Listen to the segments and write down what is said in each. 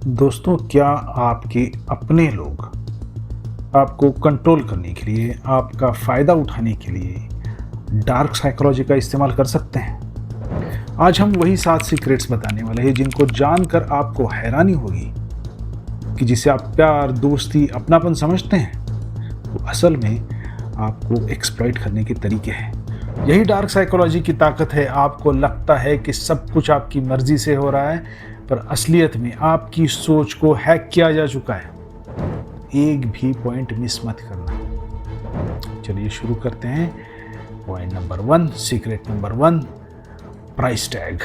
दोस्तों, क्या आपके अपने लोग आपको कंट्रोल करने के लिए, आपका फ़ायदा उठाने के लिए डार्क साइकोलॉजी का इस्तेमाल कर सकते हैं? आज हम वही 7 सीक्रेट्स बताने वाले हैं जिनको जानकर आपको हैरानी होगी कि जिसे आप प्यार, दोस्ती, अपनापन समझते हैं, वो असल में आपको एक्सप्लॉइट करने के तरीके हैं। यही डार्क साइकोलॉजी की ताकत है। आपको लगता है कि सब कुछ आपकी मर्ज़ी से हो रहा है, पर असलियत में आपकी सोच को हैक किया जा चुका है। एक भी पॉइंट मिस मत करना। चलिए शुरू करते हैं। Point number 1, secret number 1, price tag.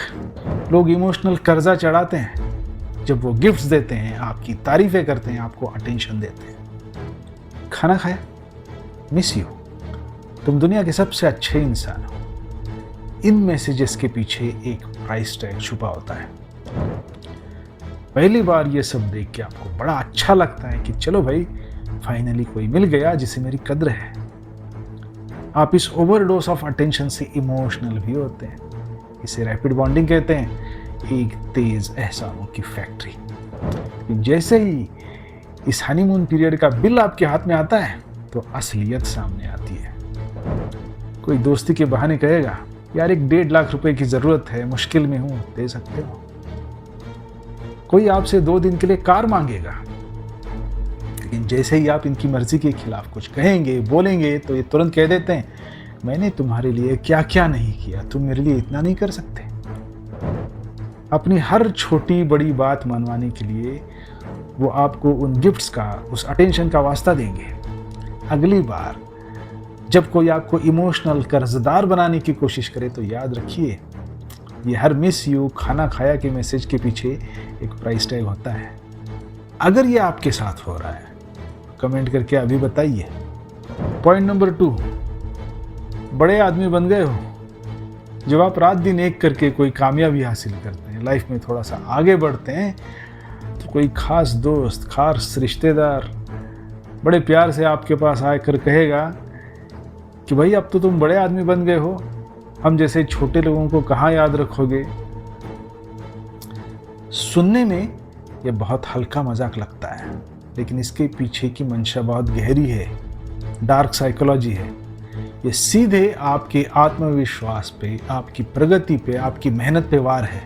लोग इमोशनल कर्जा चढ़ाते हैं जब वो गिफ्ट्स देते हैं, आपकी तारीफें करते हैं, आपको अटेंशन देते हैं। खाना खाया, मिस यू, तुम दुनिया के सबसे अच्छे इंसान हो। इन मैसेजेस के पीछे एक प्राइस टैग छुपा होता है। पहली बार ये सब देख के आपको बड़ा अच्छा लगता है कि चलो भाई, फाइनली कोई मिल गया जिसे मेरी कद्र है। आप इस ओवरडोज ऑफ अटेंशन से इमोशनल भी होते हैं। इसे रैपिड बॉन्डिंग कहते हैं, एक तेज एहसानों की फैक्ट्री। जैसे ही इस हनीमून पीरियड का बिल आपके हाथ में आता है तो असलियत सामने आती है। कोई दोस्ती के बहाने कहेगा, यार 1.5 लाख रुपए की जरूरत है, मुश्किल में हूं, दे सकते हो। कोई आपसे 2 दिन के लिए कार मांगेगा, लेकिन जैसे ही आप इनकी मर्जी के खिलाफ कुछ कहेंगे, बोलेंगे, तो ये तुरंत कह देते हैं, मैंने तुम्हारे लिए क्या क्या नहीं किया, तुम मेरे लिए इतना नहीं कर सकते। अपनी हर छोटी बड़ी बात मनवाने के लिए वो आपको उन गिफ्ट्स का, उस अटेंशन का वास्ता देंगे। अगली बार जब कोई आपको इमोशनल कर्जदार बनाने की कोशिश करे तो याद रखिए, ये हर मिस यू, खाना खाया के मैसेज के पीछे एक प्राइस टैग होता है। अगर ये आपके साथ हो रहा है, कमेंट करके अभी बताइए। पॉइंट नंबर 2, बड़े आदमी बन गए हो। जब आप रात दिन एक करके कोई कामयाबी हासिल करते हैं, लाइफ में थोड़ा सा आगे बढ़ते हैं, तो कोई खास दोस्त, खास रिश्तेदार बड़े प्यार से आपके पास आकर कहेगा कि भाई अब तो तुम बड़े आदमी बन गए हो, हम जैसे छोटे लोगों को कहाँ याद रखोगे। सुनने में ये बहुत हल्का मजाक लगता है, लेकिन इसके पीछे की मंशा बहुत गहरी है, डार्क साइकोलॉजी है। ये सीधे आपके आत्मविश्वास पे, आपकी प्रगति पे, आपकी मेहनत पे वार है।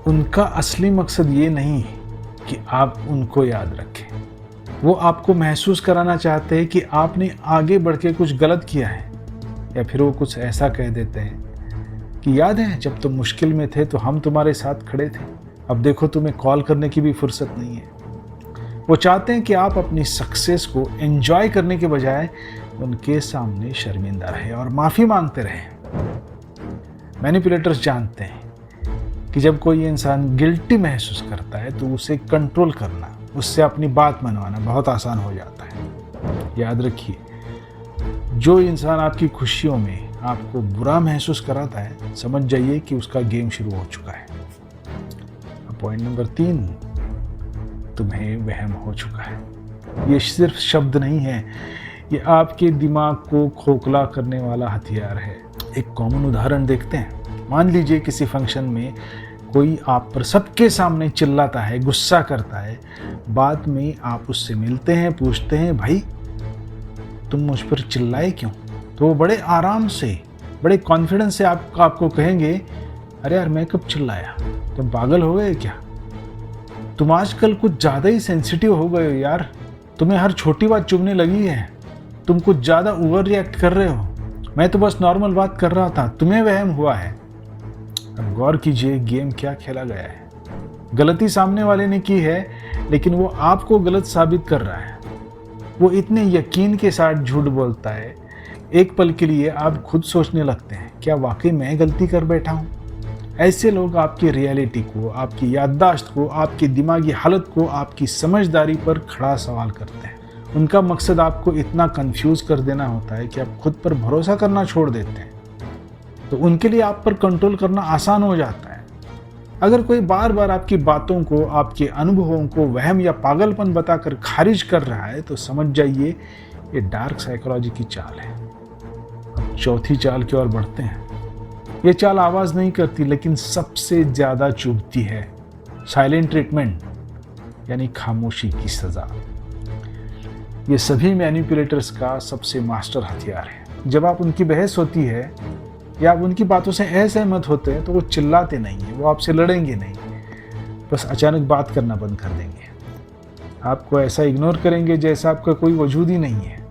उनका असली मकसद ये नहीं है कि आप उनको याद रखें। वो आपको महसूस कराना चाहते हैं कि आपने आगे बढ़ के कुछ गलत किया है, या फिर वो कुछ ऐसा कह देते हैं कि याद है जब तुम मुश्किल में थे तो हम तुम्हारे साथ खड़े थे, अब देखो तुम्हें कॉल करने की भी फुर्सत नहीं है। वो चाहते हैं कि आप अपनी सक्सेस को एंजॉय करने के बजाय उनके सामने शर्मिंदा रहे और माफ़ी मांगते रहे। मैनिपुलेटर्स जानते हैं कि जब कोई इंसान गिल्टी महसूस करता है तो उसे कंट्रोल करना, उससे अपनी बात मनवाना बहुत आसान हो जाता है। याद रखिए, जो इंसान आपकी खुशियों में आपको बुरा महसूस कराता है, समझ जाइए कि उसका गेम शुरू हो चुका है। पॉइंट नंबर 3, तुम्हें वहम हो चुका है। ये सिर्फ शब्द नहीं है, ये आपके दिमाग को खोखला करने वाला हथियार है। एक कॉमन उदाहरण देखते हैं। मान लीजिए किसी फंक्शन में कोई आप पर सबके सामने चिल्लाता है, गुस्सा करता है। बाद में आप उससे मिलते हैं, पूछते हैं, भाई तुम मुझ पर चिल्लाए क्यों? तो वो बड़े आराम से, बड़े कॉन्फिडेंस से आपको कहेंगे, अरे यार मैं कब चिल्लाया, तुम पागल हो गए क्या? तुम आजकल कुछ ज़्यादा ही सेंसिटिव हो गए हो यार, तुम्हें हर छोटी बात चुभने लगी है, तुम कुछ ज़्यादा ओवर रिएक्ट कर रहे हो, मैं तो बस नॉर्मल बात कर रहा था, तुम्हें वहम हुआ है। अब गौर कीजिए, गेम क्या खेला गया है। गलती सामने वाले ने की है, लेकिन वो आपको गलत साबित कर रहा है। वो इतने यकीन के साथ झूठ बोलता है, एक पल के लिए आप खुद सोचने लगते हैं, क्या वाकई मैं गलती कर बैठा हूँ? ऐसे लोग आपकी रियलिटी को, आपकी याददाश्त को, आपकी दिमागी हालत को, आपकी समझदारी पर खड़ा सवाल करते हैं। उनका मकसद आपको इतना कंफ्यूज कर देना होता है कि आप खुद पर भरोसा करना छोड़ देते हैं। तो उनके लिए आप पर कंट्रोल करना आसान हो जाता है। अगर कोई बार बार आपकी बातों को, आपके अनुभवों को वहम या पागलपन बताकर खारिज कर रहा है, तो समझ जाइए ये डार्क साइकोलॉजी की चाल है। अब चौथी चाल की ओर बढ़ते हैं। ये चाल आवाज़ नहीं करती, लेकिन सबसे ज़्यादा चुभती है, साइलेंट ट्रीटमेंट। यानी खामोशी की सज़ा। ये सभी मैनिपुलेटर्स का सबसे मास्टर हथियार है। जब आप उनकी बहस होती है या आप उनकी बातों से असहमत होते हैं तो वो चिल्लाते नहीं हैं, वो आपसे लड़ेंगे नहीं, बस अचानक बात करना बंद कर देंगे। आपको ऐसा इग्नोर करेंगे जैसा आपका कोई वजूद ही नहीं है।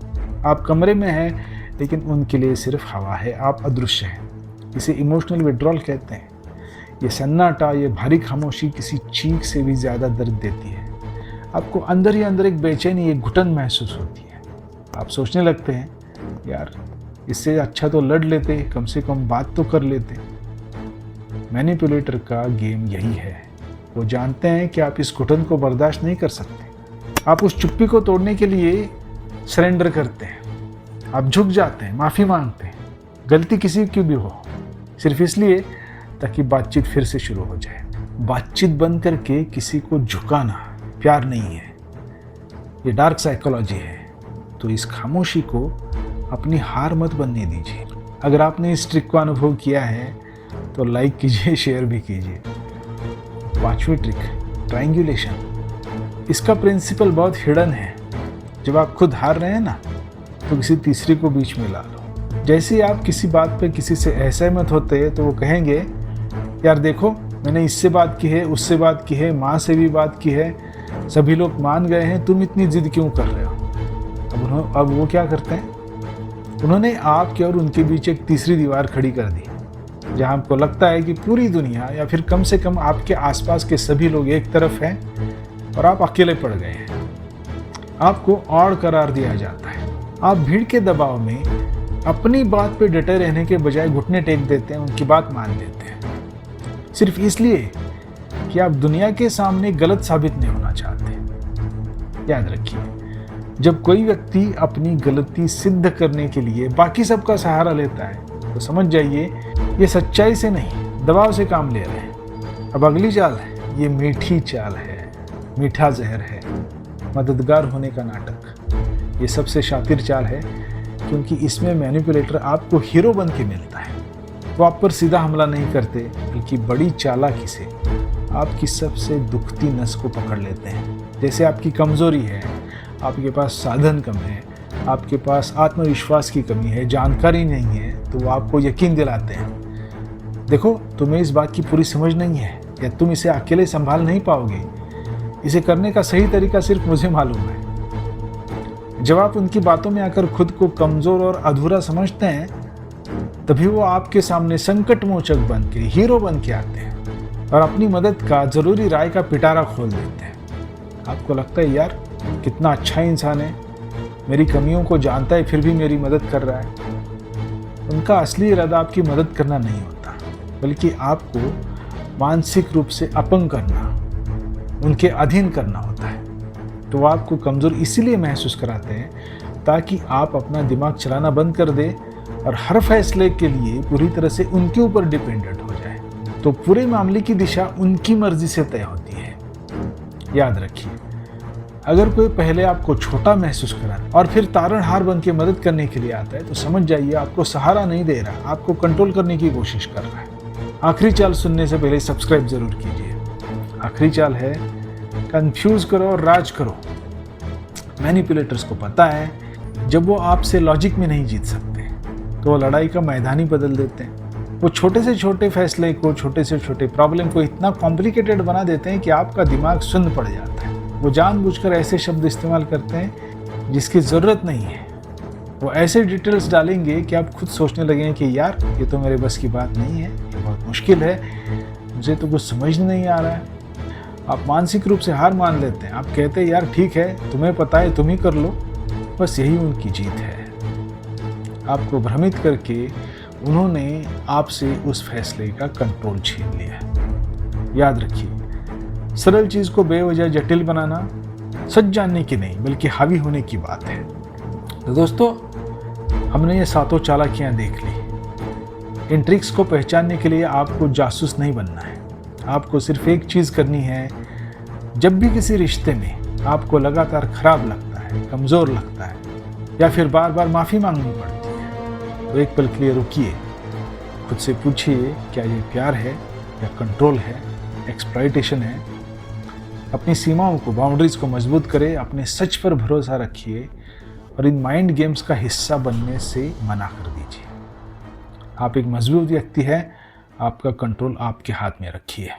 आप कमरे में हैं लेकिन उनके लिए सिर्फ हवा है, आप अदृश्य हैं। इसे इमोशनल विड्रॉल कहते हैं। ये सन्नाटा, ये भारी खामोशी किसी चीख से भी ज़्यादा दर्द देती है। आपको अंदर ही अंदर एक बेचैनी, एक घुटन महसूस होती है। आप सोचने लगते हैं, यार इससे अच्छा तो लड़ लेते, कम से कम बात तो कर लेते। मैनिपुलेटर का गेम यही है। वो जानते हैं कि आप इस घुटन को बर्दाश्त नहीं कर सकते। आप उस चुप्पी को तोड़ने के लिए सरेंडर करते हैं। आप झुक जाते हैं, माफ़ी मांगते हैं, गलती किसी की भी हो, सिर्फ इसलिए ताकि बातचीत फिर से शुरू हो जाए। बातचीत बंद करके किसी को झुकाना प्यार नहीं है, ये डार्क साइकोलॉजी है। तो इस खामोशी को अपनी हार मत बनने दीजिए। अगर आपने इस ट्रिक को अनुभव किया है तो लाइक कीजिए, शेयर भी कीजिए। 5वीं ट्रिक, ट्रायंगुलेशन। इसका प्रिंसिपल बहुत हिडन है। जब आप खुद हार रहे हैं ना, तो किसी तीसरे को बीच में ला लो। जैसे ही आप किसी बात पे किसी से असहमत होते हैं तो वो कहेंगे, यार देखो मैंने इससे बात की है, उससे बात की है, माँ से भी बात की है, सभी लोग मान गए हैं, तुम इतनी जिद क्यों कर रहे हो। अब वो क्या करते हैं, उन्होंने आपके और उनके बीच एक तीसरी दीवार खड़ी कर दी, जहाँ आपको लगता है कि पूरी दुनिया या फिर कम से कम आपके आसपास के सभी लोग एक तरफ हैं और आप अकेले पड़ गए हैं। आपको और करार दिया जाता है। आप भीड़ के दबाव में अपनी बात पे डटे रहने के बजाय घुटने टेक देते हैं, उनकी बात मान लेते हैं, सिर्फ इसलिए कि आप दुनिया के सामने गलत साबित नहीं होना चाहते। याद रखिए, जब कोई व्यक्ति अपनी गलती सिद्ध करने के लिए बाकी सबका सहारा लेता है तो समझ जाइए ये सच्चाई से नहीं, दबाव से काम ले रहे हैं। अब अगली चाल है, ये मीठी चाल है, मीठा जहर है, मददगार होने का नाटक। ये सबसे शातिर चाल है क्योंकि इसमें मैनिपुलेटर आपको हीरो बन के मिलता है। वो आप पर सीधा हमला नहीं करते, बल्कि बड़ी चालाकी से आपकी सबसे दुखती नस को पकड़ लेते हैं। जैसे आपकी कमज़ोरी है, आपके पास साधन कम है, आपके पास आत्मविश्वास की कमी है, जानकारी नहीं है, तो वो आपको यकीन दिलाते हैं, देखो तुम्हें इस बात की पूरी समझ नहीं है या तुम इसे अकेले संभाल नहीं पाओगे, इसे करने का सही तरीका सिर्फ मुझे मालूम है। जब आप उनकी बातों में आकर खुद को कमज़ोर और अधूरा समझते हैं, तभी वो आपके सामने संकट मोचक बन के, हीरो बन के आते हैं और अपनी मदद का ज़रूरी राय का पिटारा खोल देते हैं। आपको लगता है यार कितना अच्छा इंसान है, मेरी कमियों को जानता है फिर भी मेरी मदद कर रहा है। उनका असली इरादा आपकी मदद करना नहीं होता, बल्कि आपको मानसिक रूप से अपंग करना, उनके अधीन करना होता है। तो वो आपको कमज़ोर इसीलिए महसूस कराते हैं ताकि आप अपना दिमाग चलाना बंद कर दें और हर फैसले के लिए पूरी तरह से उनके ऊपर डिपेंडेंट हो जाए। तो पूरे मामले की दिशा उनकी मर्जी से तय होती है। याद रखिए, अगर कोई पहले आपको छोटा महसूस करा और फिर तारणहार बन के मदद करने के लिए आता है तो समझ जाइए आपको सहारा नहीं दे रहा, आपको कंट्रोल करने की कोशिश कर रहा है। आखिरी चाल सुनने से पहले सब्सक्राइब जरूर कीजिए। आखिरी चाल है, कंफ्यूज करो और राज करो। मैनिपुलेटर्स को पता है जब वो आपसे लॉजिक में नहीं जीत सकते तो वो लड़ाई का मैदान ही बदल देते हैं। वो छोटे से छोटे फैसले को, छोटे से छोटे प्रॉब्लम को इतना कॉम्प्लिकेटेड बना देते हैं कि आपका दिमाग सुन्न पड़ जाता है। वो जानबूझकर ऐसे शब्द इस्तेमाल करते हैं जिसकी ज़रूरत नहीं है। वो ऐसे डिटेल्स डालेंगे कि आप खुद सोचने लगेंगे कि यार ये तो मेरे बस की बात नहीं है, ये बहुत मुश्किल है, मुझे तो कुछ समझ नहीं आ रहा है। आप मानसिक रूप से हार मान लेते हैं। आप कहते हैं यार ठीक है, तुम्हें पता है, तुम ही कर लो। बस यही उनकी जीत है। आपको भ्रमित करके उन्होंने आपसे उस फैसले का कंट्रोल छीन लिया। याद रखिए, सरल चीज़ को बेवजह जटिल बनाना सच जानने की नहीं बल्कि हावी होने की बात है। तो दोस्तों, हमने ये सातों चालाकियाँ देख ली। इन ट्रिक्स को पहचानने के लिए आपको जासूस नहीं बनना है। आपको सिर्फ एक चीज़ करनी है, जब भी किसी रिश्ते में आपको लगातार खराब लगता है, कमज़ोर लगता है या फिर बार बार माफ़ी मांगनी पड़ती है, तो एक पल के लिए रुकिए, खुद से पूछिए क्या ये प्यार है या कंट्रोल है, एक्सप्लॉयटेशन है। अपनी सीमाओं को, बाउंड्रीज को मजबूत करें, अपने सच पर भरोसा रखिए और इन माइंड गेम्स का हिस्सा बनने से मना कर दीजिए। आप एक मजबूत व्यक्ति हैं, आपका कंट्रोल आपके हाथ में रखिए।